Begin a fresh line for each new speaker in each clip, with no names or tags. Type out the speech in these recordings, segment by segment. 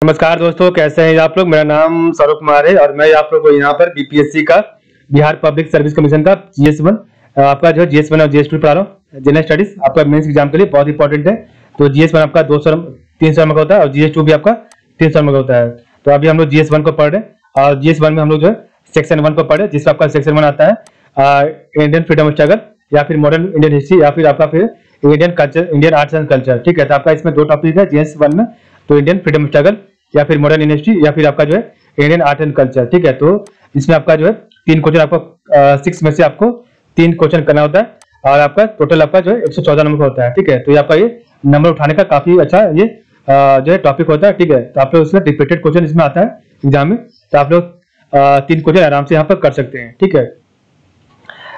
नमस्कार दोस्तों, कैसे हैं आप लोग। मेरा नाम सौरभ कुमार है और मैं आप लोग को यहाँ पर बीपीएससी का बिहार पब्लिक सर्विस कमीशन का GS1 आपका जो GS1 और GS2 पढ़ा रहा हूँ। जनरल स्टडीज आपका मेंस एग्जाम के लिए बहुत इंपॉर्टेंट है। तो GS1 आपका 300 नंबर का होता है और GS2 भी आपका 300 नंबर का होता है। तो अभी हम लोग GS1 को पढ़ रहे हैं और GS1 में हम लोग जो है सेक्शन 1 को पढ़ रहे हैं, जिसमें आपका सेक्शन 1 आता है इंडियन फ्रीडम स्ट्रगल या फिर मॉडर्न इंडियन हिस्ट्री या फिर आपका फिर Indian culture, Indian arts and culture. ठीक है, तो आपका इसमें दो टॉपिक है GS1 में, तो इंडियन फ्रीडम स्ट्रगल या फिर मॉडर्न यूनिवर्सिटी या फिर आपका जो है इंडियन आर्ट एंड कल्चर। ठीक है, तो इसमें आपका जो है 3 क्वेश्चन आपको 6 में से आपको 3 क्वेश्चन करना होता है और आपका टोटल आपका जो है 114 नंबर का होता है। ठीक है, तो ये आपका ये नंबर उठाने का काफी अच्छा ये जो है टॉपिक होता है। ठीक है, तो आप लोग इसमें रिपीटेड क्वेश्चन इसमें आता है एग्जाम में, तो आप लोग 3 क्वेश्चन आराम से यहाँ पर कर सकते हैं। ठीक है,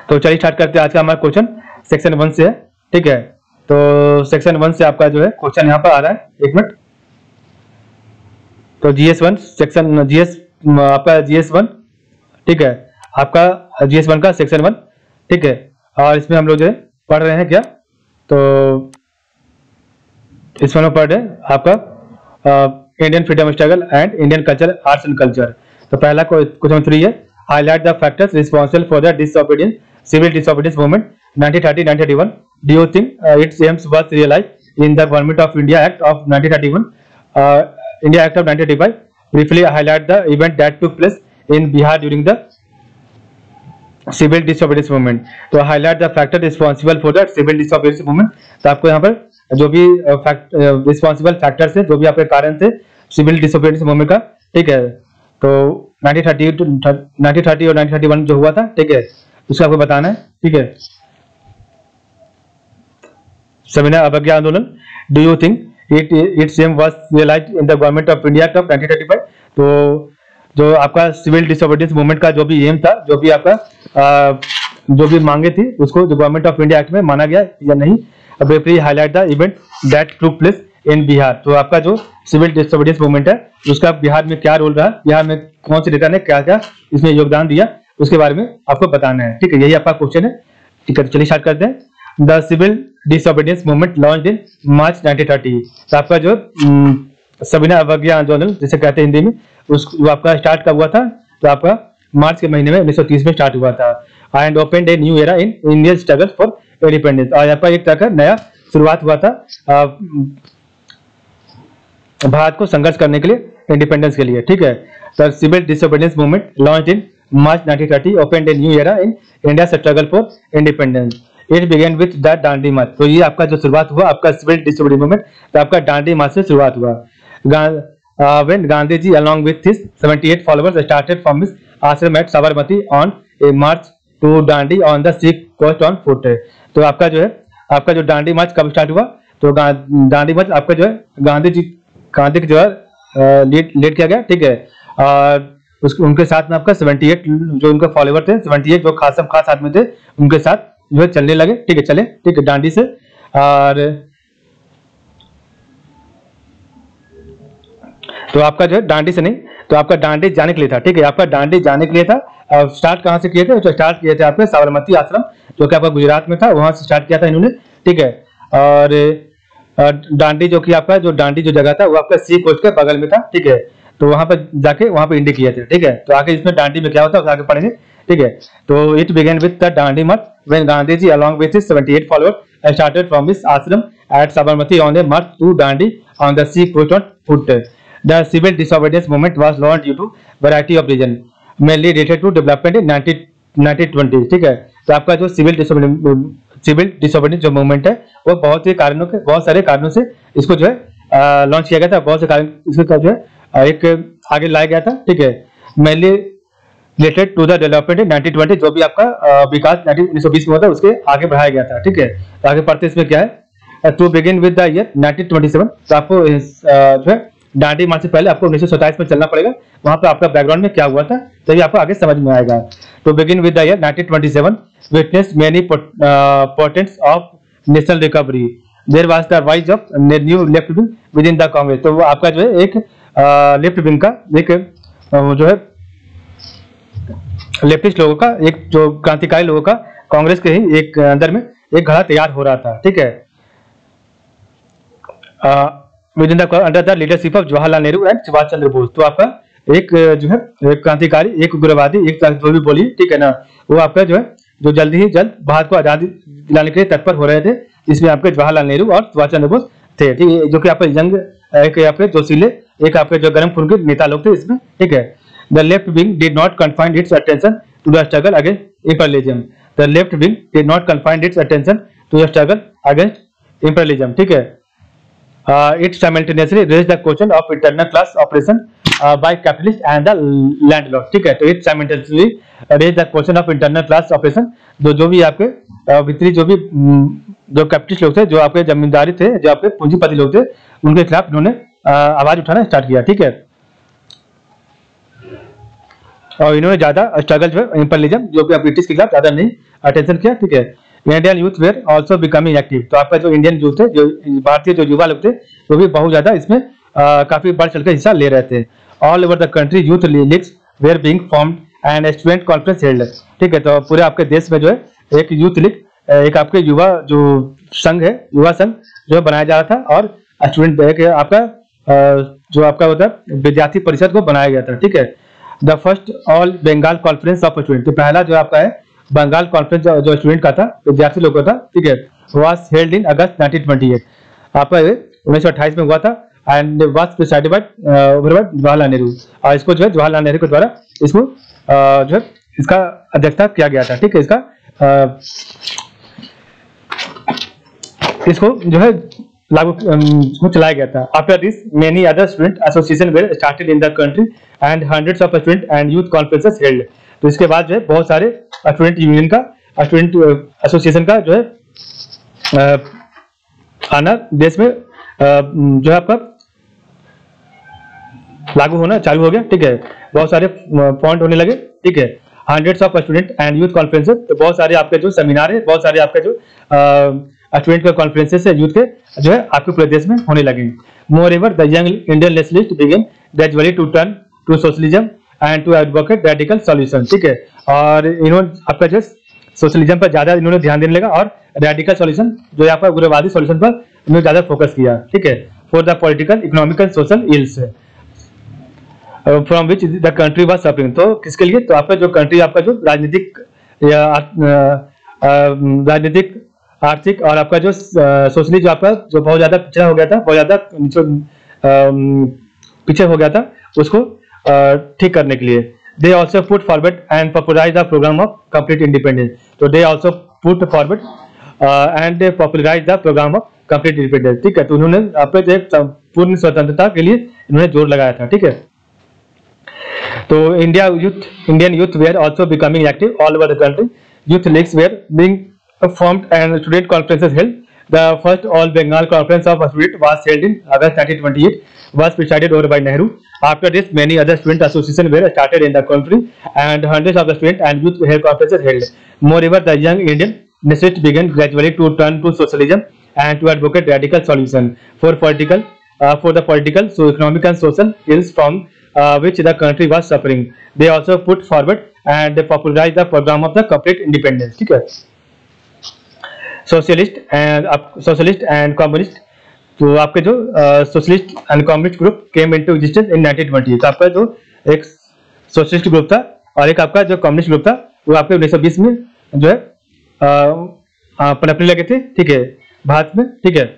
तो चलिए स्टार्ट करते हैं। आज का हमारा क्वेश्चन सेक्शन 1 से है। ठीक है, तो सेक्शन 1 से आपका जो है क्वेश्चन यहाँ पर आ रहा है, 1 मिनट। तो GS1 सेक्शन आपका GS1, ठीक है, आपका GS1 का सेक्शन 1। ठीक है, और इसमें हम लोग जो है पढ़ रहे हैं क्या, तो इसमें हम पढ़ रहे हैं आपका Indian freedom struggle and Indian culture, arts and culture. तो पहला क्वेश्चन 3 है, highlight the factors responsible for the disobedience civil disobedience movement 1930-1931। Do you think its aims was realised in the government of India act of 1931, India Act of 1935? Briefly highlight the event that took place in Bihar during the civil disobedience movement. तो highlight the factor responsible for the civil disobedience movement। तो आपको यहाँ पर जो भी responsible factors है, जो भी आपके कारण थे civil disobedience movement का, ठीक है, तो 1930 और 1931 जो हुआ था, ठीक है, उसका आपको बताना है। ठीक है, सविनय अवज्ञा आंदोलन, do you think its aim was realized in the government of India Act of 1935। तो जो आपका सिविल डिसोबीडियंस मूवमेंट का जो भी एम था, जो भी आपका जो भी मांगे थी, उसको जो गवर्नमेंट ऑफ इंडिया एक्ट में माना गया या नहीं। Briefly highlight the event that took place in Bihar. तो आपका जो सिविल डिसोबीडियंस मूवमेंट है, उसका बिहार में क्या रोल रहा, बिहार में कौन से नेता ने क्या क्या इसमें योगदान दिया, उसके बारे में आपको बताना है। ठीक है, यही आपका क्वेश्चन है। ठीक है, चलिए स्टार्ट करते हैं। The civil disobedience movement launched in March 1930। तो आपका जो सविनय अवज्ञा आंदोलन जिसे कहते हैं हिंदी में, वो आपका स्टार्ट कब हुआ था, तो आपका मार्च के महीने में 1930 में स्टार्ट हुआ था। And opened a new era in Indian struggle for independence. और आपका एक तरह का नया शुरुआत हुआ था भारत को संघर्ष करने के लिए, इंडिपेंडेंस के लिए। ठीक है, तो civil disobedience movement launched in March 1930 opened a new era in India struggle for independence. It began with the Dandi march. तो ये आपका जो शुरुआत हुआ आपका सिविल डिसोबीडियंस मूवमेंट, तो आपका दांडी मार्च से शुरुआत हुआ। When Gandhi ji along with his 78 followers started from his आश्रम at Sabarmati on a march to Dandi on the sea coast on foot। तो आपका जो है आपका जो दांडी मार्च कब स्टार्ट हुआ, तो दांडी मार्च आपका जो है गांधी की जो है लीड किया गया। ठीक है, और उनके साथ में आपका 78 जो उनके फॉलोवर थे, 78 जो खास आदमी थे, उनके साथ जो है चलने लगे। ठीक है, चले, ठीक है, दांडी से। और तो आपका जो है दांडी से नहीं, तो आपका दांडी जाने के लिए था। ठीक है, आपका दांडी जाने के लिए था। और स्टार्ट कहां से किए थे, तो स्टार्ट किए थे आपके साबरमती आश्रम, जो कि आपका गुजरात में था, वहां से स्टार्ट किया था इन्होंने। ठीक है, और दांडी जो कि आपका जो दांडी जो जगह था वो आपका सी कोस्ट के बगल में था। ठीक है, तो वहां पर जाके वहां पर इंडी किए थे। ठीक है, तो आगे इसमें दांडी में क्या होता है उसे आगे पढ़ेंगे। ठीक है, तो it began with the Dandi March when Gandhi ji along with his 78 followers started from his ashram at Sabarmati on a march to Dandi on the sea coast on foot। The civil disobedience movement was launched due to variety of reasons, mainly related to development in 1920। ठीक है, तो आपका जो civil disobedience जो movement है, वो बहुत सारे कारणों से इसको जो है लॉन्च किया गया था। बहुत से कारण इसका जो है एक आगे लाया गया था। ठीक है, mainly related to the development in 1920, जो भी आपका विकास 1920 में होता है उसके आगे बढ़ाया गया था। ठीक है, तो आगे पढ़ते इसमें क्या है, to begin with the year 1927। तो आपको जो है दांडी मार्च से पहले आपको 1927 में चलना पड़ेगा, वहां पर आपका बैकग्राउंड में क्या हुआ था, तभी आपको आगे समझ में आएगा। To begin with the year 1927 witnessed many portents of national recovery, there was the rise of new left wing within the Congress. तो आपका जो है एक लेफ्ट विंग का एक जो है लेफ्टिस्ट लोगों का, एक जो क्रांतिकारी लोगों का कांग्रेस के ही एक अंदर में एक घड़ा तैयार हो रहा था। ठीक है, within the under the leadership of Jawaharlal Nehru and Subhash Chandra Bose. तो आपका एक जो है एक क्रांतिकारी, एक उग्रवादी, एक जो भी बोलिए, ठीक है ना, वो आपका जो है जो जल्द ही जल्द भारत को आजादी दिलाने के लिए तत्पर हो रहे थे, इसमें आपके जवाहरलाल नेहरू और सुभाष चंद्र बोस थे, ठीक है, जो कि आपके यंग, एक आपके जोशीले, एक आपके जो गर्म खून के नेता लोग थे इसमें, ठीक है। The left wing did not confine its attention to the struggle against imperialism. The left wing did not confine its attention to the struggle against imperialism, ठीक है। It simultaneously raised the question of internal class oppression by capitalists and the landlords, ठीक है। तो it simultaneously raised the question of internal class oppression, जो भी आपके भीतरी जो भी जो कैपिटलिस्ट लोग थे, जो आपके जमींदारी थे, जो आपके पूंजीपति लोग थे, उनके खिलाफ इन्होंने आवाज उठाना स्टार्ट किया, ठीक है। और इन्होंने ज्यादा स्ट्रगल जो है इंपीरियलिज्म, जो कि ब्रिटिश के खिलाफ ज्यादा नहीं अटेंशन किया, ठीक है। Indian youth were also becoming active. तो आपका जो इंडियन यूथ थे, जो भारतीय जो युवा लोग थे, वो भी बहुत ज्यादा इसमें काफी बढ़ चढ़कर हिस्सा ले रहे थे। All over the country youth leagues were being formed and student conference held, ठीक है। तो पूरे आपके देश में जो है एक यूथ लीग, एक आपके युवा जो संघ है, युवा संघ जो बनाया जा रहा था, और स्टूडेंट एक आपका जो आपका होता है विद्यार्थी परिषद को बनाया गया था, ठीक है। The first all Bengal conference of student, तो पहला जो आपका है बंगाल कॉन्फ्रेंस जो स्टूडेंट का था, विद्यार्थी लोगों का था, ठीक है, वाज हेल्ड इन अगस्त 1928, आपका 1928 में हुआ था, and was presided bye Jawaharlal Nehru. और इसको जो है जवाहरलाल नेहरू के द्वारा इसको जो है इसका अध्यक्षता किया गया था, ठीक है। इसको जो है लागू चलाया गया था। After this many other student association were started in the country and hundreds of student and youth conferences held. तो इसके बाद जो है बहुत सारे स्टूडेंट यूनियन का, स्टूडेंट एसोसिएशन का जो है आना देश में जो है आपका लागू होना चालू हो गया, ठीक है। बहुत सारे पॉइंट होने लगे, ठीक है। Hundreds of student and youth conferences, तो बहुत सारे आपके जो सेमिनार है, बहुत सारे आपके जो स्टूडेंट के कॉन्फ्रेंसेस है, यूथ के जो है आपके पूरे देश में होने लगे। Moreover the young Indian nationalist begin gradually to turn to socialism and to advocate radical solution, ठीक है। और इन्होंने आपका जो सोशलिज्म पर ज्यादा इन्होंने ध्यान देने लगा, और रेडिकल सॉल्यूशन जो यहाँ पर उग्रवादी सॉल्यूशन पर इन्होंने ज्यादा फोकस किया, ठीक है। For the political, economic and social ills from which the country was suffering. तो किसके लिए? तो आपका जो कंट्री, आपका जो राजनीतिक या राजनीतिक, आर्थिक और आपका जो सोशली जो आपका जो बहुत ज्यादा पिछड़ा हो गया था, बहुत ज्यादा पीछे हो गया था, उसको ठीक करने के लिए। They also put forward and popularise the programme of complete independence. तो they also put forward and popularise the programme of complete independence, ठीक है। तो उन्होंने अपने जो पूर्ण स्वतंत्रता के लिए इन्होंने जोर लगाया था, ठीक है। तो Indian youth were also becoming active all over the country. Youth leagues were being formed and student conferences held. The first all Bengal conference of students was held in August 1928, was presided over by Nehru. After this, many other student associations were started in the country, and hundreds of the student and youth held conferences held. Moreover, the young Indian nationalists began gradually to turn to socialism and to advocate radical solution for the political, so economic and social ills from which the country was suffering. They also put forward and they popularized the program of the complete independence. ठीक है। Socialist and communist, तो आपके जो socialist and communist group came into existence in 1920। तो आपका जो एक socialist group था और एक आपका जो कम्युनिस्ट ग्रुप था, वो आपके 1920 में जो है पनपने लगे थे, ठीक है, भारत में, ठीक है।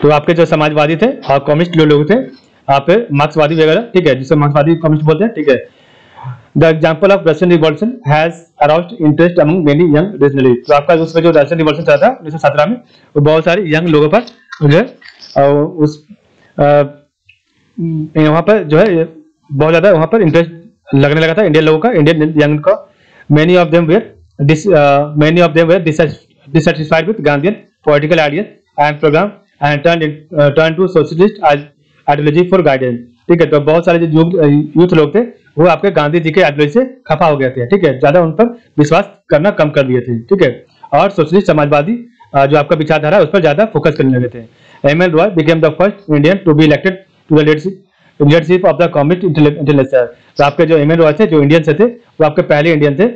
तो आपके जो समाजवादी थे और कम्युनिस्ट जो लोग थे, आप मार्क्सवादी वगैरह, ठीक है, जिसे मार्क्सवादी कम्युनिस्ट बोलते हैं, ठीक है। The example of Russian revolution has aroused interest among many young regionalist. तो आपका उसमें जो रशियन रिवॉल्यूशन चला था 1917 में, वो बहुत सारे यंग लोगों पर जो है उस वहाँ पर जो है बहुत ज्यादा वहाँ पर इंटरेस्ट लगने लगा था इंडियन लोगों का, इंडियन यंग का। Many of them were dissatisfied with Gandhian political ideas and program and turned to socialist ideology for guidance, ठीक है। तो बहुत सारे जो यूथ लोग थे, वो आपके गांधी जी के आइडियोलॉजी से खफा हो गए थे, ठीक है, ज्यादा उन पर विश्वास करना कम कर दिए थे, ठीक है। और सोशलिस्ट समाजवादी जो आपका विचारधारा है, उस पर ज्यादा फोकस करने लगे थे। M L Roy became the first Indian to be elected to the leadership of the communist international. तो आपके जो एम एन रॉय थे, जो इंडियन से थे, वो आपके पहले इंडियन थे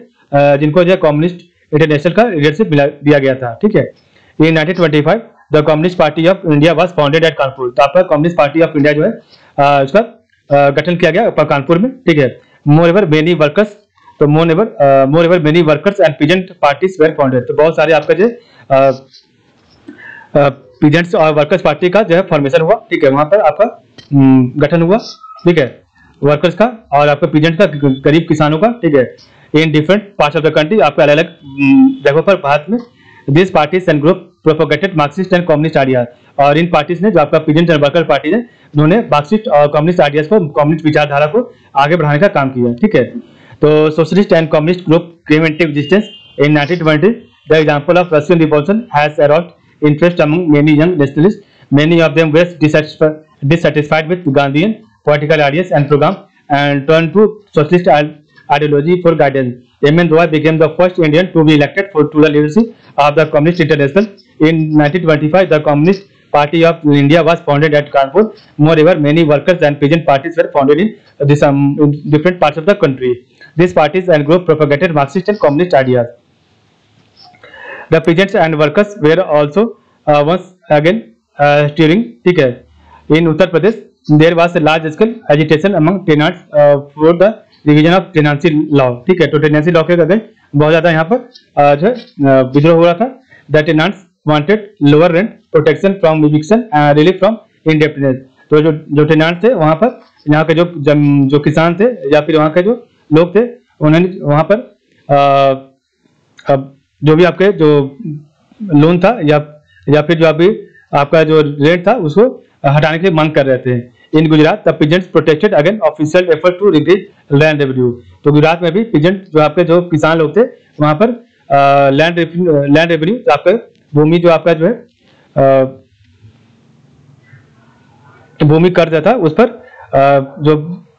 जिनको जो कम्युनिस्ट इंटरनेशनल का लीडरशिप दिया गया था। ठीक है। In 1925 the communist party of India was founded at Kanpur. तो आपका कम्युनिस्ट पार्टी ऑफ इंडिया जो है उसका गठन किया गया कानपुर में। ठीक है। मोर एवर मेनी वर्कर्स, तो moreover many workers and peasant parties were founded. तो बहुत सारे आपका जो पीजेंट्स और वर्कर्स पार्टी का जो है फॉर्मेशन हुआ। ठीक है। वहां पर आपका गठन हुआ। ठीक है। वर्कर्स का और आपका पीजेंट का, गरीब किसानों का। ठीक है। In different parts of the country, आपके अलग अलग जगहों पर भारत में this parties and group propagated Marxist and communist ideas. और इन पार्टीज ने, जो आपका पीजेंट एंड वर्कर पार्टी है, उन्होंने मार्क्सिस्ट और कम्युनिस्ट आइडियाज को, कम्युनिस्ट विचारधारा को आगे बढ़ाने का काम किया। ठीक है। तो socialist and communist group came into existence in 1920। The example of Russian revolution has aroused interest among many young nationalist. Many of them were dissatisfied with Gandhian political ideas and program and turned to socialist ideology for guidance. M.N. Roy became the first Indian to be elected to the leadership of the Communist International. In 1925, the Communist Party of India was founded at Kanpur. Moreover, many workers and peasant parties were founded in different parts of the country. These parties and groups propagated Marxist and communist ideas. The peasants and workers were also once again steering. ठीक है। In Uttar Pradesh there was large scale agitation among tenants for the revision of tenancy law. ठीक है। तो tenancy law के against बहुत ज्यादा यहाँ पर जो है विद्रोह हो रहा था। The tenants wanted lower rent, protection from eviction and relief from indebtedness. तो जो टेनेंट थे वहां पर, यहाँ के जो किसान थे या फिर वहाँ के जो लोग थे, उन्होंने वहां पर जो भी आपके जो लोन था या फिर जो अभी आपका जो रेंट था उसको हटाने के लिए मांग कर रहे थे। In Gujarat the peasants protected again official effort to increase land revenue. तो गुजरात में भी पीजेंट जो आपके जो किसान लोग थे वहां पर लैंड रेवेन्यू, तो आपका भूमि जो आपका जो है भूमि कर था उस पर जो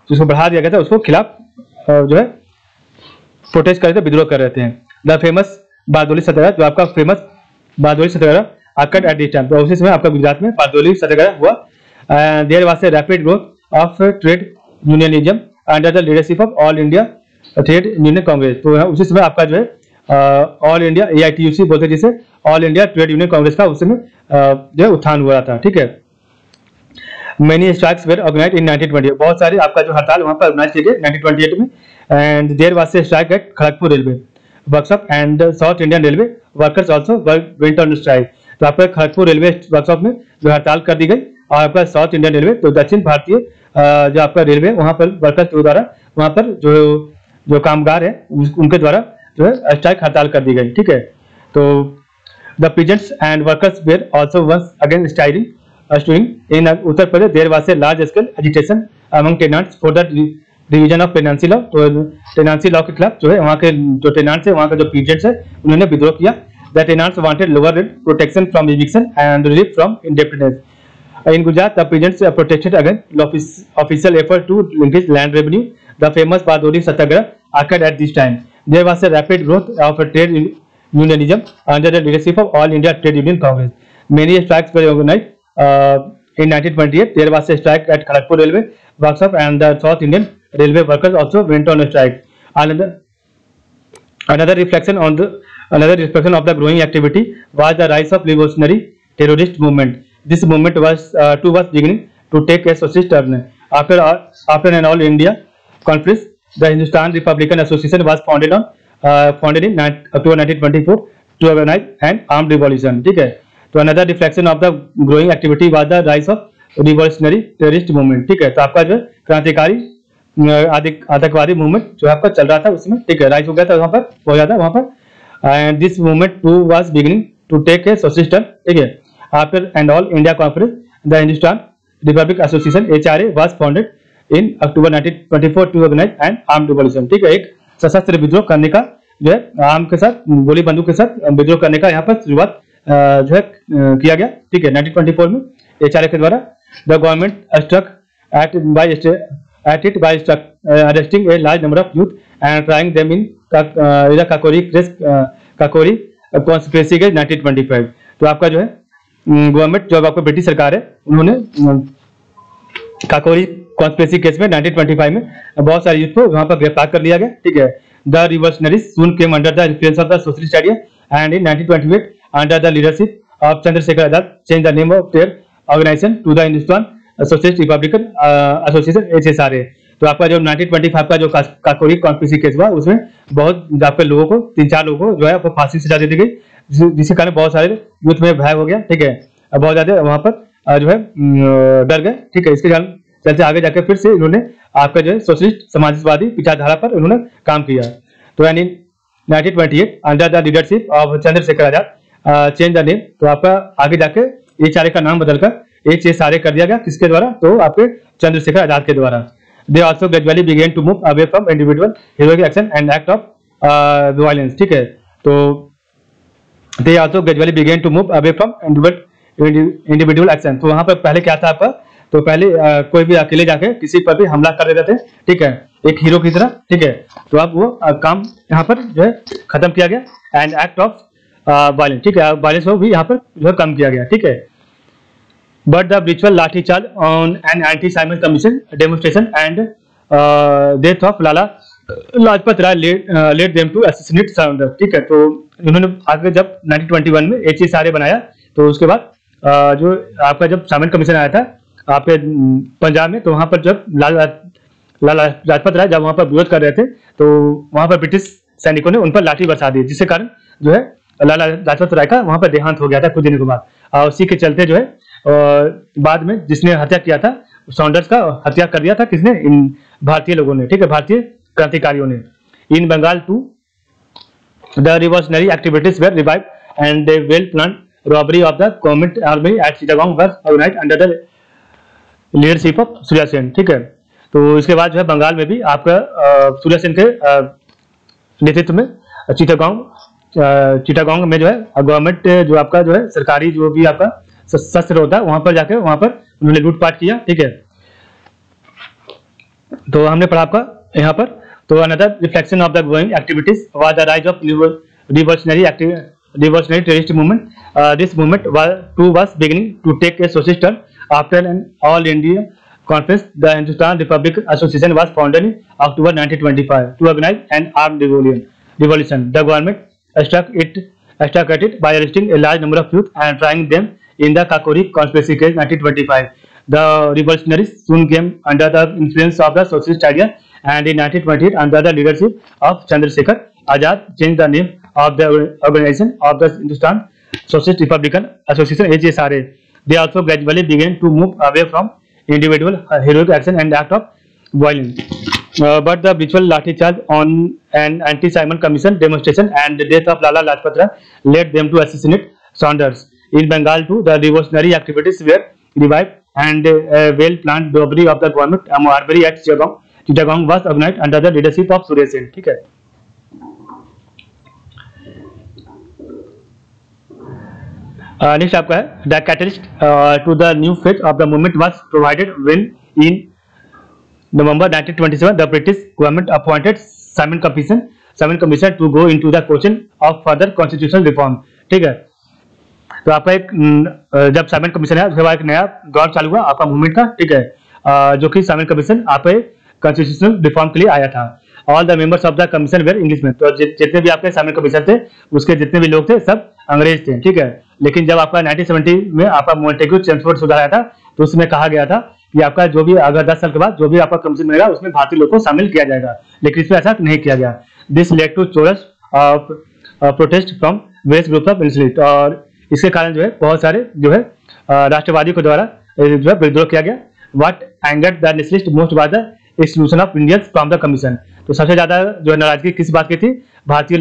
जिसको बढ़ा दिया गया था उसको खिलाफ जो है प्रोटेस्ट कर रहे थे, विद्रोह कर रहे थे। द फेमस बारदोली सत्याग्रह, जो आपका famous Bardoli Satyagraha occurred at this time। तो उसी समय आपका गुजरात में बारदोली सत्याग्रह हुआ। There was a rapid growth of trade unionism under the leadership of all India trade union congress. तो उसी समय आपका जो है ऑल इंडिया AITUC बोलते जिसे, all India trade union Congress का उस समय जो है उत्थान हुआ था। ठीक है। मेनी स्ट्राइक्स वेर ऑर्गेनाइज्ड इन 1928। बहुत सारी आपका जो हड़ताल वहां पर ऑर्गेनाइज किए गए 1928 में। And there was a strike at Kharagpur railway workshop and south Indian railway workers also went on strike. तो आपका खड़गपुर रेलवे वर्कशॉप में जो हड़ताल कर दी गई, और आपका साउथ इंडियन रेलवे, तो दक्षिण भारतीय जो आपका रेलवे, वहां पर वर्कर्स के द्वारा वहां पर जो कामगार है उनके द्वारा जो है स्ट्राइक हड़ताल कर दी गई। ठीक है। तो the peasants and workers were also once again striking in Uttar Pradesh. There was a large scale agitation among tenants for the division of tenancy law. तो टेनेंसी लॉ के खिलाफ जो है वहाँ के जो टेनेंट्स है, वहाँ के जो पीजेंट्स है, उन्होंने विद्रोह किया। The tenants wanted lower rent, protection from eviction and relief from indebtedness. In Gujarat, the peasants protested against official effort to increase land revenue. The famous Bardoli Satyagraha occurred at this time. There was a rapid growth of trade unionism under the leadership of All India Trade Union Congress. Many strikes were organized. In 1928, there was a strike at Kharagpur Railway Workshop, and the South Indian Railway workers also went on a strike. Another reflection of the growing activity was the rise of revolutionary terrorist movement. This movement was beginning to take a socialist turn. After an all India conference, the Hindustan Republican Association was founded in October 1924 to organize an armed revolution. ठीक है। तो another reflection of the growing activity was the rise of revolutionary terrorist movement. ठीक है। तो आपका जो क्रांतिकारी आतंकवादी मूवमेंट जो आपका चल रहा था उसमें, ठीक है, राइज हो गया था वहां पर, हो जाता वहां पर। And this movement too was beginning to take a socialist turn. ठीक है। After and all India conference, the Hindustan republic association HRA was founded in October 1924 to organise an armed revolution. ठीक है। एक सशस्त्र विद्रोह करने का जो है आर्म के साथ, गोली बंदूक के साथ विद्रोह करने का यहाँ पर शुरुआत जो है किया गया। ठीक है। 1924 में HRA के द्वारा the government struck at it by arresting a large number of youth and trying them in the Kakori conspiracy के 1925। तो आपका जो है गवर्नमेंट, जो आपका ब्रिटिश सरकार है, उन्होंने काकोरी कॉन्स्पिरेसी केस में 1925 में बहुत सारे यूथ को वहां पर गिरफ्तार कर लिया गया, ठीक है। The revolutionaries soon came under the influence of the socialist idea and in 1928 under the leadership of Chandrashekhar Azad change the name of their organisation to the Hindustan socialist republican association HSRA। तो आपका जो 1925 का जो काकोरी कॉन्स्पिरेसी केस हुआ उसमें बहुत आपके लोगों को 3-4 लोगों को जो है आपको फांसी सजा दे दी गई, जिसके कारण बहुत सारे यूथ में भय हो गया, ठीक है। बहुत ज्यादा वहां पर जो है डर गए, ठीक है। इसके कारण चलते आगे जाकर फिर से इन्होंने आपका जो है सोशलिस्ट समाजवादी विचारधारा पर उन्होंने काम किया। तो यानी 1928 under the leadership of Chandrashekhar Azad change the name, तो आपका आगे जाके HRA का नाम बदलकर HSRA कर दिया गया, किसके द्वारा? तो आपके चंद्रशेखर आजाद के द्वारा। They also gradually began to move away from individual heroic action and act of violence, ठीक है। तो they also gradually began to move away from individual action. तो वहां पर पहले क्या था आपका? तो पहले कोई भी अकेले जाके किसी पर भी हमला कर देते थे, ठीक है, एक हीरो की तरह, ठीक है। तो अब वो काम यहाँ पर जो है खत्म किया गया एंड एक्ट ऑफ वायलेंस, ठीक है, वायलेंस को भी यहाँ पर जो है कम किया गया, ठीक है। But the brutal lathi charge on an anti-Simon Commission demonstration and death of Lala Lajpat Rai led them to assassinate Saunders, ठीक है। तो उन्होंने आगे जब 1921 में HSRA बनाया, तो उसके बाद जो आपका जब साइमन कमीशन आया था आपके पंजाब में, तो वहां पर जब लाला लाजपत राय जब वहां पर विरोध कर रहे थे, तो वहां पर ब्रिटिश सैनिकों ने उन पर लाठी बरसा दी, जिसके कारण जो है लाला लाजपत राय का वहां पर देहांत हो गया था कुछ दिनों के बाद। और उसी के चलते जो है बाद में जिसने हत्या किया था सॉन्डर्स का हत्या कर दिया था किसने? इन भारतीय लोगों ने, ठीक है, भारतीय क्रांतिकारियों ने। In Bengal to the revolutionary activities were revived and they well planned robbery of the government army at Chittagong was organised under the leadership of Surya Sen, ठीक है। तो इसके बाद जो है बंगाल में भी आपका सूर्या सेन के नेतृत्व में चिटागोंग में जो है गवर्नमेंट जो आपका जो है सरकारी जो भी आपका शस्त्र होता है वहां पर जाकर वहां पर उन्होंने लूटपाट किया, ठीक है। तो हमने पढ़ा आपका यहाँ पर। तो another reflection of the going activities was the rise of revolutionary terrorist movement. This movement was beginning to take a socialist turn after an all India conference. The Hindustan republic association was founded in October 1925 to organize an armed revolution. The government struck it by arresting a large number of youth and trying them in the Kakori conspiracy case 1925. The revolutionaries soon came under the influence of the socialist idea, and in 1928, under the leadership of Chandrasekhar Azad, changed the name of the organization of the Hindustan Socialist Republican Association HSRA. They also gradually began to move away from individual heroic action and act of violence. But the brutal lathi charge on an anti-Simon Commission demonstration and the death of Lala Lajpat Rai led them to assassinate Saunders. In Bengal too, the revolutionary activities were revived and a well-planned robbery of the government armory at Chittagong was organized under the leadership of Surya Sen, ठीक है। Next आपका है the catalyst to the new phase of the movement was provided when in November 1927 the British government appointed Simon Commission to go into the question of further constitutional reform, ठीक है। तो आपका एक जब साइमन कमीशन है उसके बाद एक नया दौर चालू हुआ आपका मूवमेंट का, ठीक है, जो कि साइमन कमीशन आपके कॉन्स्टिट्यूशनल रिफॉर्म के लिए आया था। All the members of the commission were Englishman. तो जितने भी आपके साइमन कमीशन थे उसके जितने भी लोग थे सब अंग्रेज थे, ठीक है। लेकिन जब आपका 1970 में आपका मॉन्टेग्यू चेम्सफोर्ड सुधार आया था तो उसमें कहा गया था कि आपका जो भी अगर 10 साल के बाद जो भी आपका कमीशन मिलेगा उसमें भारतीय लोग को शामिल किया जाएगा, लेकिन इसमें ऐसा नहीं किया गया। This led to chorus of protest from various groups of insult. और इसके कारण जो है बहुत सारे जो है राष्ट्रवादियों के द्वारा जो है विद्रोह किया गया। What angered the nationalist most was the exclusion of Indians from the commission. तो सबसे ज्यादा जो है नाराजगी किस बात की थी? भारतीय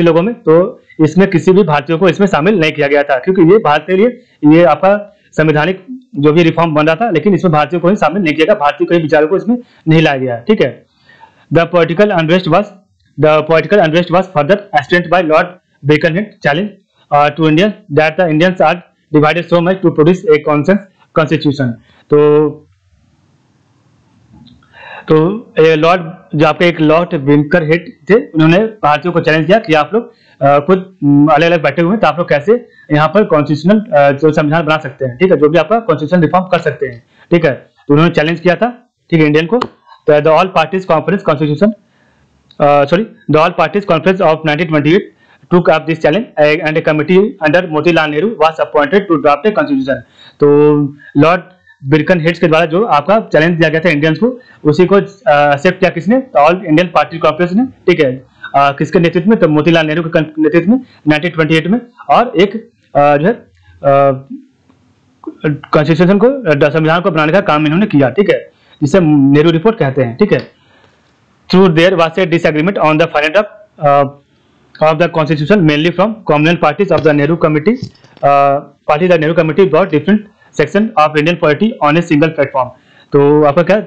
लोगों में। तो इसमें किसी भी भारतीयों को इसमें शामिल नहीं किया गया था, क्योंकि ये भारत के लिए ये आपका संवैधानिक जो भी रिफॉर्म बन रहा था, लेकिन इसमें भारतीयों को ही शामिल नहीं किया गया, भारतीय कोई विचारों को इसमें नहीं लाया गया, ठीक है। The political unrest was further strengthened by Lord Birkenhead challenge to India that the Indians are divided so much to produce a constitution. तो लॉर्ड जो आपके एक लॉर्ड विंकर हेड थे उन्होंने भारतीयों को चैलेंज किया कि आप लोग खुद अलग अलग बैठे हुए हैं तो आप लोग कैसे यहाँ पर कॉन्स्टिट्यूशनल जो संविधान बना सकते हैं, ठीक है, जो भी आपका कॉन्स्टिट्यूशन रिफॉर्म कर सकते हैं, ठीक है। तो उन्होंने चैलेंज किया था, ठीक है, इंडियन को। तो the all parties conference constitution the all parties conference of 1928 took up this challenge and a committee under Motilal Nehru was appointed to draft a constitution. तो लॉर्ड बिरकन हेड्स के द्वारा जो आपका चैलेंज दिया गया था इंडियंस को, उसी को एक्सेप्ट किया किसने? ऑल इंडियन पार्टी कॉन्फ्रेंस ने, ठीक है। किसके नेतृत्व में? तो मोतीलाल नेहरू के नेतृत्व में 1928 में, और एक जो है कॉन्स्टिट्यूशन को, संविधान को बनाने का काम इन्होंने किया, ठीक है, जिसे नेहरू रिपोर्ट कहते हैं, ठीक है। Through there was a disagreement on the final draft of the constitution, mainly from communal parties of the Nehru Committee. The Nehru Committee brought different sections of Indian polity on a single platform. तो आपका क्या?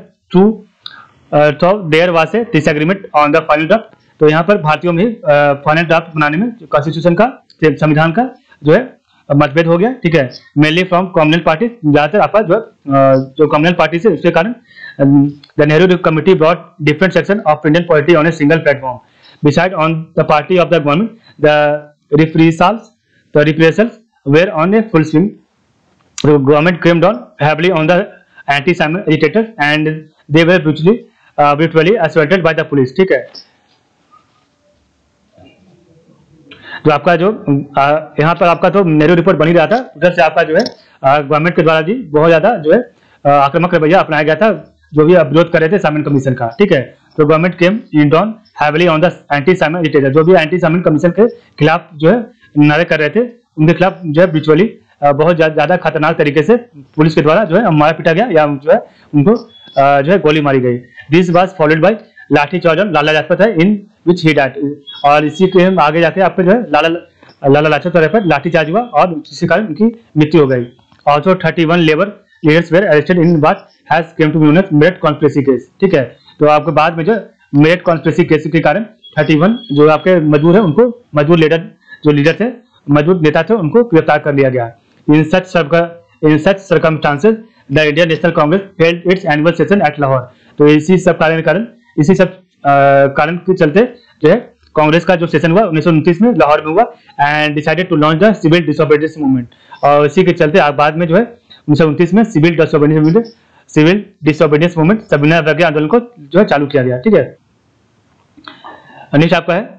So there was a disagreement on the final draft. तो यहाँ पर भारतीयों में final draft बनाने में कॉन्स्टिट्यूशन का, संविधान का जो है मतभेद हो गया, ठीक है। मेनली फ्रॉम कम्युनल पार्टी, ज्यादातर आपका जो कम्युनल पार्टी से, उसके कारण the Nehru Committee brought different sections of Indian polity on a single platform. Besides, on the party of the government, the reprisals were on a full swing. The government came down heavily on the anti-Simon agitators and they were brutally assaulted by the police. ठीक है। तो आपका जो यहाँ पर आपका तो Nehru report बनी रहा था, उधर से आपका जो है गवर्नमेंट के द्वारा जी बहुत ज्यादा जो है आक्रामक रवैया अपनाया गया था, जो भी विरोध कर रहे थे साइमन कमीशन का, ठीक है। तो government came in down heavily on the anti Simon agitator, जो भी एंटी साइमन कमीशन के खिलाफ जो है नारे कर रहे थे, उनके खिलाफ जो है विजुअली बहुत ज्यादा खतरनाक तरीके से पुलिस के द्वारा जो है मारा पीटा गया, या जो है उनको जो है गोली मारी गई। This was followed by lathi charge on Lala Lajpat Rai in which he died, और इसी के आगे जाके आपके जो है लाला लाजपत राय पर लाठी चार्ज हुआ और इसी कारण उनकी मृत्यु हो गई। Also 31 labour leaders were arrested in what has came to be known as Meerut conspiracy case, ठीक है। तो आपके बाद में जो मेरठ कॉन्स्पिरेसी केस के कारण 31 जो आपके मजदूर है, उनको मजदूर लीडर थे, मजदूर नेता थे, उनको गिरफ्तार कर लिया गया। In such circumstances the Indian National Congress held its annual session at Lahore. तो इसी सब कारण के चलते जो है कांग्रेस का जो सेशन हुआ 1929 में लाहौर में हुआ, and decided to launch the civil disobedience movement. और इसी के चलते बाद में जो है 1929 में सिविल डिसोबीडियंस मूवमेंट, सविनय अवज्ञा आंदोलन को जो है चालू किया गया, ठीक है। नेक्स्ट आपका है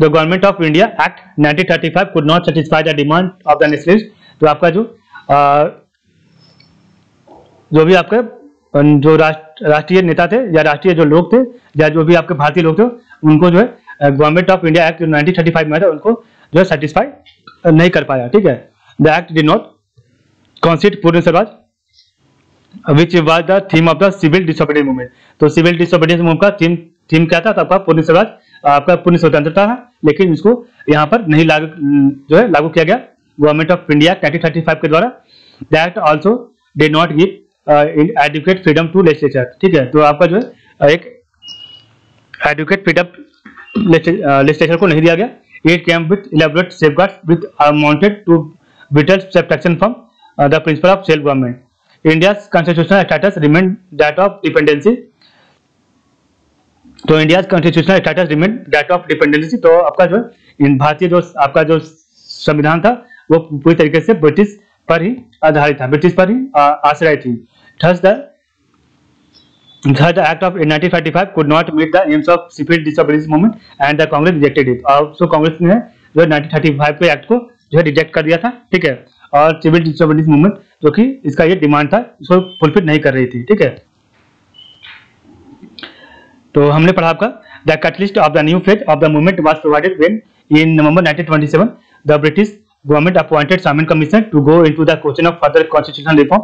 the government of India act 1935 could not satisfy the demand of the nationalist. तो आपका जो भी आपके जो राष्ट्रीय नेता थे या राष्ट्रीय जो लोग थे या जो भी आपके भारतीय लोग थे, उनको जो है गवर्नमेंट ऑफ इंडिया एक्ट 1935 में था, उनको जो है सेटिस्फाई नहीं कर पाया, ठीक है। The act did not concede Purna Swaraj which was the theme of the civil disobedience movement. तो सिविल डिसोबीडियंस मूवमेंट का थीम क्या था? तो आपका पूर्ण स्वराज, आपका पूर्ण स्वतंत्रता था, लेकिन इसको यहाँ पर नहीं लागू किया गया गवर्नमेंट ऑफ इंडिया 1935 के द्वारा। The act also did not give adequate freedom to legislature, ठीक है। तो आपका जो है एक एडुकेट फ्रीडम लेजिस्लेचर को नहीं दिया गया। It came with elaborate safeguards with mounted to vital subtraction from the principle of self government. India's constitutional status remain that of dependency. तो India's constitutional status remain that of dependency. तो आपका जो है भारतीय जो आपका जो संविधान था वो पूरी तरीके से ब्रिटिश पर ही आधारित था, ब्रिटिश पर ही आश्रय थी। Thus the act of 1935 could not meet the aims of civil disobedience movement and the Congress rejected it। और so कांग्रेस ने जो 1935 के एक्ट को जो है रिजेक्ट कर दिया था, ठीक है। और सिविल डिसोबीडियंस मूवमेंट जो कि इसका ये डिमांड था, उसको फुलफिल नहीं कर रही थी, ठीक है। तो हमने पढ़ा आपका the catalyst of the new phase of the movement was provided when in November 1927 the British government appointed Simon Commission to go into the question of further constitutional reform.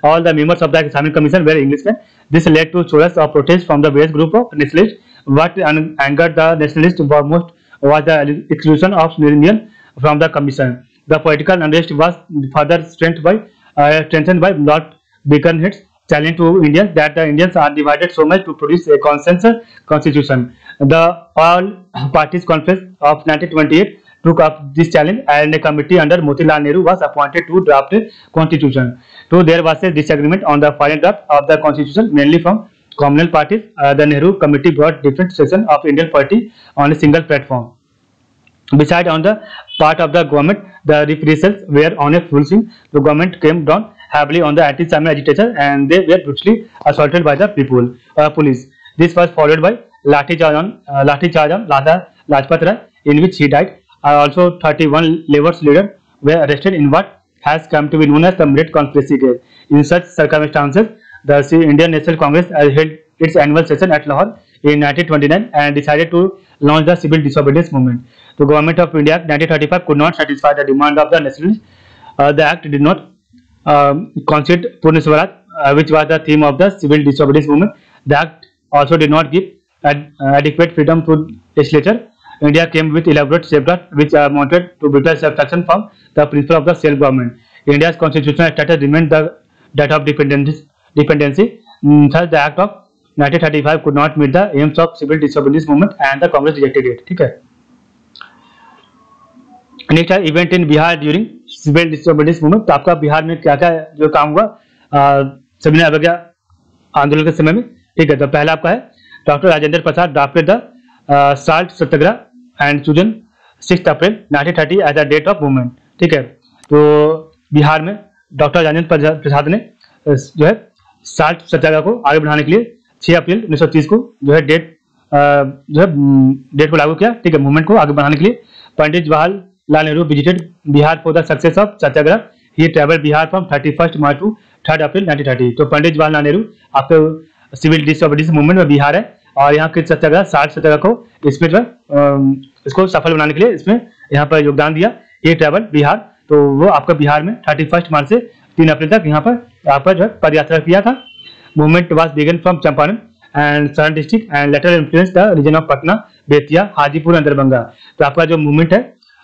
All the members of the Simon Commission were Englishmen. This led to chorus of protest from the various group of nationalists. What angered the nationalists most was the exclusion of Indian from the commission. The political unrest was further strengthened by Lord Birkenhead's challenge to Indians that the Indians are divided so much to produce a consensus constitution. The all parties conference of 1928 took up this challenge and a committee under Motilal Nehru was appointed to draft a constitution. So there was a disagreement on the final draft of the constitution, mainly from communal parties. The Nehru committee brought different sections of Indian polity on a single platform. Besides, on the part of the government, the reprisals were on a full swing. The government came down heavily on the anti-Islamic agitation and they were brutally assaulted by the police. This was followed by Lathi charge on Lala Lajpat Rai, in which he died. Also, 31 labour leaders were arrested in what has come to be known as the Mirat conspiracy case. In such circumstances, the Indian National Congress held its annual session at Lahore in 1929 and decided to launch the civil disobedience movement. The government of India 1935 could not satisfy the demand of the nationalists. The act did not concede Purna Swaraj, which was the theme of the civil disobedience movement. The act also did not give adequate freedom to legislature. India came with elaborate safeguards which amounted to brutal subtraction from the principle of the self-government. India's constitutional status remained that of dependency. Thus, the Act of 1935 could not meet the aims of civil disobedience movement and the Congress rejected it. ठीक है. Next है event in Bihar during civil disobedience movement. तो आपका बिहार में क्या क्या जो काम हुआ सविनय अवज्ञा आंदोलन के समय में. ठीक है. तो पहला आपका है doctor Rajendra Prasad drafted the salt satyagraha and chosen 6 April 1930 as the date of movement. ठीक है. तो बिहार में डॉक्टर राजेंद्र प्रसाद ने जो है साल्ट सत्याग्रह को आगे बढ़ाने के लिए 6 अप्रैल 1930 को जो है डेट को लागू किया. ठीक है. मूवमेंट को आगे बढ़ाने के लिए Pandit Jawaharlal Nehru visited Bihar for the success of satyagraha. He travel Bihar from 31 March to 3 April 1930. तो पंडित जवाहरलाल नेहरू आपके सिविल डिसोबीडियंस मूवमेंट में बिहार है और यहाँ के सत्याग्रह साल्ट सत्याग्रह को इसमें इसको सफल बनाने के लिए इसमें यहाँ पर योगदान दिया. ये ट्रेवल बिहार, तो वो आपका बिहार में 31 मार्च से 3 अप्रैल तक यहाँ पर जो है पद यात्रा किया था. Movement was began from Champaran and Saran district and later influence the region of Patna, Bettiah, Hajipur and Darbhanga. तो आपका जो मूवमेंट है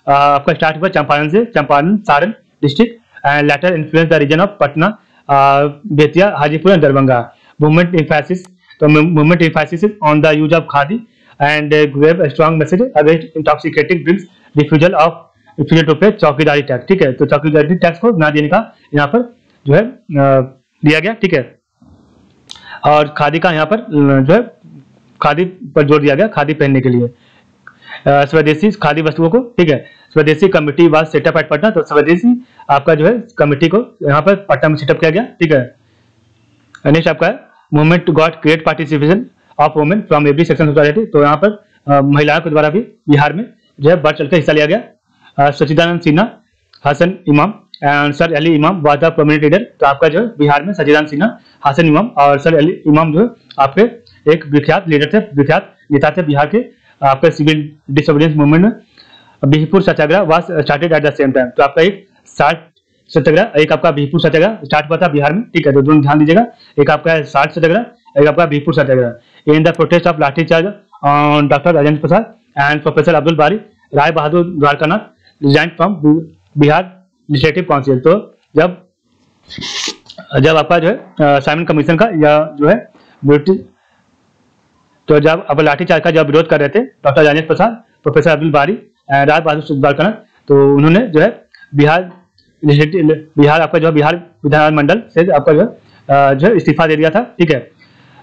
आपका स्टार्ट हुआ चंपारण से, Champaran Saran district and later influence the region of Patna, Bettiah, Hajipur and Darbhanga. Movement emphasis, तो movement emphasis on the use of khadi and gave a strong message against intoxicating drinks, refusal to pay chaukidari tax. ठीक है. तो चौकीदारी टैक्स को ना देने का यहाँ पर जो है दिया गया. ठीक है. और खादी का यहाँ पर जो है खादी पर जोर दिया गया, खादी पहनने के लिए स्वदेशी खादी वस्तुओं को. ठीक है. Swadeshi committee was set up at Patna. तो स्वदेशी आपका जो है कमेटी को यहाँ पर पटना में सेटअप किया गया. ठीक है. नेक्स्ट आपका है movement got great participation of women from every section of society. तो यहाँ पर महिलाओं के द्वारा भी बिहार में जो है बढ़ चढ़कर हिस्सा लिया गया. सच्चिदानंद सिन्हा, हसन इमाम एंड सर अली इमाम वाज द प्रोमिनेंट लीडर. तो आपका जो है बिहार में सच्चिदानंद सिन्हा, हसन इमाम और सर अली इमाम जो है आपके एक विख्यात लीडर थे, विख्यात नेता थे बिहार के आपके सिविल डिसोबीडियंस मूवमेंट में. Bihpur satyagraha was started at the same time. तो आपका एक साल्ट सत्याग्रह, एक आपका बिहपुर सत्याग्रह स्टार्ट हुआ था बिहार में. ठीक है. तो दोनों ध्यान दीजिएगा, एक आपका साल्ट सत्याग्रह, एक आपका Bihpur satyagraha. In the protest of lathi charge on doctor Rajendra Prasad and professor Abdul Bari, Rai Bahadur Dwarkanath resign from Bihar legislative council. तो जब आपका जो है साइमन कमीशन का या जो है ब्रिटिश, तो जब अब लाठीचार्ज का जब विरोध कर रहे थे डॉक्टर राजेंद्र प्रसाद, प्रोफेसर अब्दुल बारी, राय बहादुर द्वारकानाथ, तो उन्होंने जो है बिहार आपका जो बिहार विधानमंडल से आपका जो है इस्तीफा दे दिया था. ठीक है.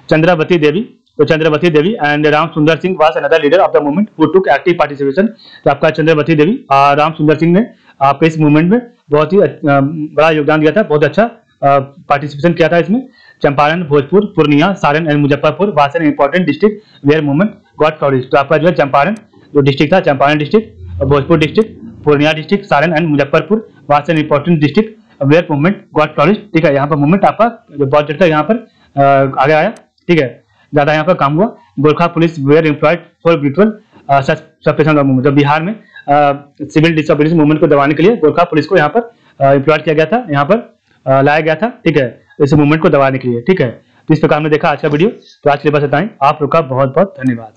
चंद्रावती देवी, तो चंद्रावती देवी एंड राम सुंदर Singh was another leader of the movement who took active participation. तो आपका चंद्रावती देवी और राम सुंदर सिंह ने आपके इस मूवमेंट में बहुत ही बड़ा योगदान दिया था, बहुत अच्छा पार्टिसिपेशन किया था इसमें. Champaran, Bhojpur, Purnia, Saran and Muzaffarpur was an important district where movement got flourish. तो आपका जो है चंपारण जो डिस्ट्रिक्ट था, Champaran district, Bhojpur district, Purnia district, Saran and Muzaffarpur was an important district where movement got flourish. ठीक है. यहाँ पर मूवमेंट आपका जो बहुत जगह यहाँ पर आगे आया. ठीक है. ज्यादा यहाँ पर काम हुआ. Gorkha police were employed for brutal suppression of movement. तो बिहार में सिविल डिसोबीडियंस मूवमेंट को दबाने के लिए गोरखा पुलिस को यहाँ पर एम्प्लॉयड किया गया था, यहाँ पर लाया गया था. ठीक है. इस मूवमेंट को दबाने के लिए. ठीक है. तो इस प्रकार हमने देखा आज का वीडियो. तो आज के लिए बस इतना ही. आप लोग का बहुत बहुत धन्यवाद.